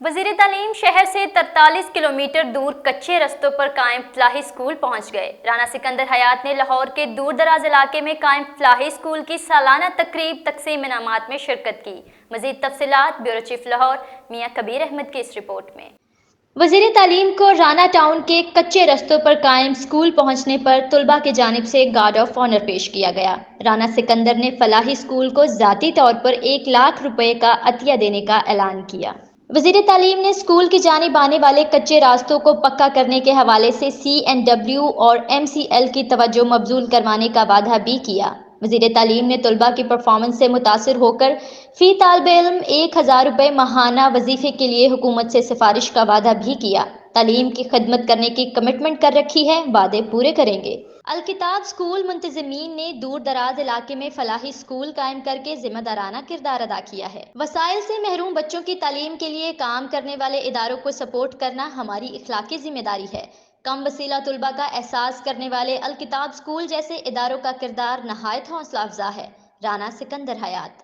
वज़ीर तालीम शहर से 43 किलोमीटर दूर कच्चे रस्तों पर कायम फलाही स्कूल पहुंच गए। राना सिकंदर हयात ने लाहौर के दूर दराज इलाके में कायम फलाही स्कूल की सालाना तकरीब तकसीम इनामात में शिरकत की। मज़ीद तफसीलात ब्यूरो चीफ लाहौर मियां कबीर अहमद की इस रिपोर्ट में। वज़ीर तालीम को राना टाउन के कच्चे रस्तों पर कायम स्कूल पहुंचने पर तुलबा की जानिब से गार्ड ऑफ ऑनर पेश किया गया। राना सिकंदर ने फलाही स्कूल को ज़ाती तौर पर 1 लाख रुपए का अतिया देने का ऐलान किया। वज़ीर तालीम ने स्कूल की जानिब आने वाले कच्चे रास्तों को पक्का करने के हवाले से CNW और MCL की तवज्जो मबजूल करवाने का वादा भी किया। वज़ीर तालीम ने तुलबा की परफॉर्मेंस से मुतासिर होकर फी तालिबे इल्म 1000 रुपए माहाना वजीफे के लिए हुकूमत से सिफारिश का वादा भी किया। तालीम की खिदमत करने की कमिटमेंट कर रखी है, वादे पूरे करेंगे। अल-किताब स्कूल मुंतजिमीन ने दूर दराज इलाके में फलाही स्कूल कायम करके जिम्मेदाराना किरदार अदा किया है। वसाइल से महरूम बच्चों की तालीम के लिए काम करने वाले इदारों को सपोर्ट करना हमारी इखलाकी जिम्मेदारी है। कम वसीला तुलबा का एहसास करने वाले अल-किताब स्कूल जैसे इदारों का किरदार नहायत हौसला अफजा है। राना सिकंदर हयात।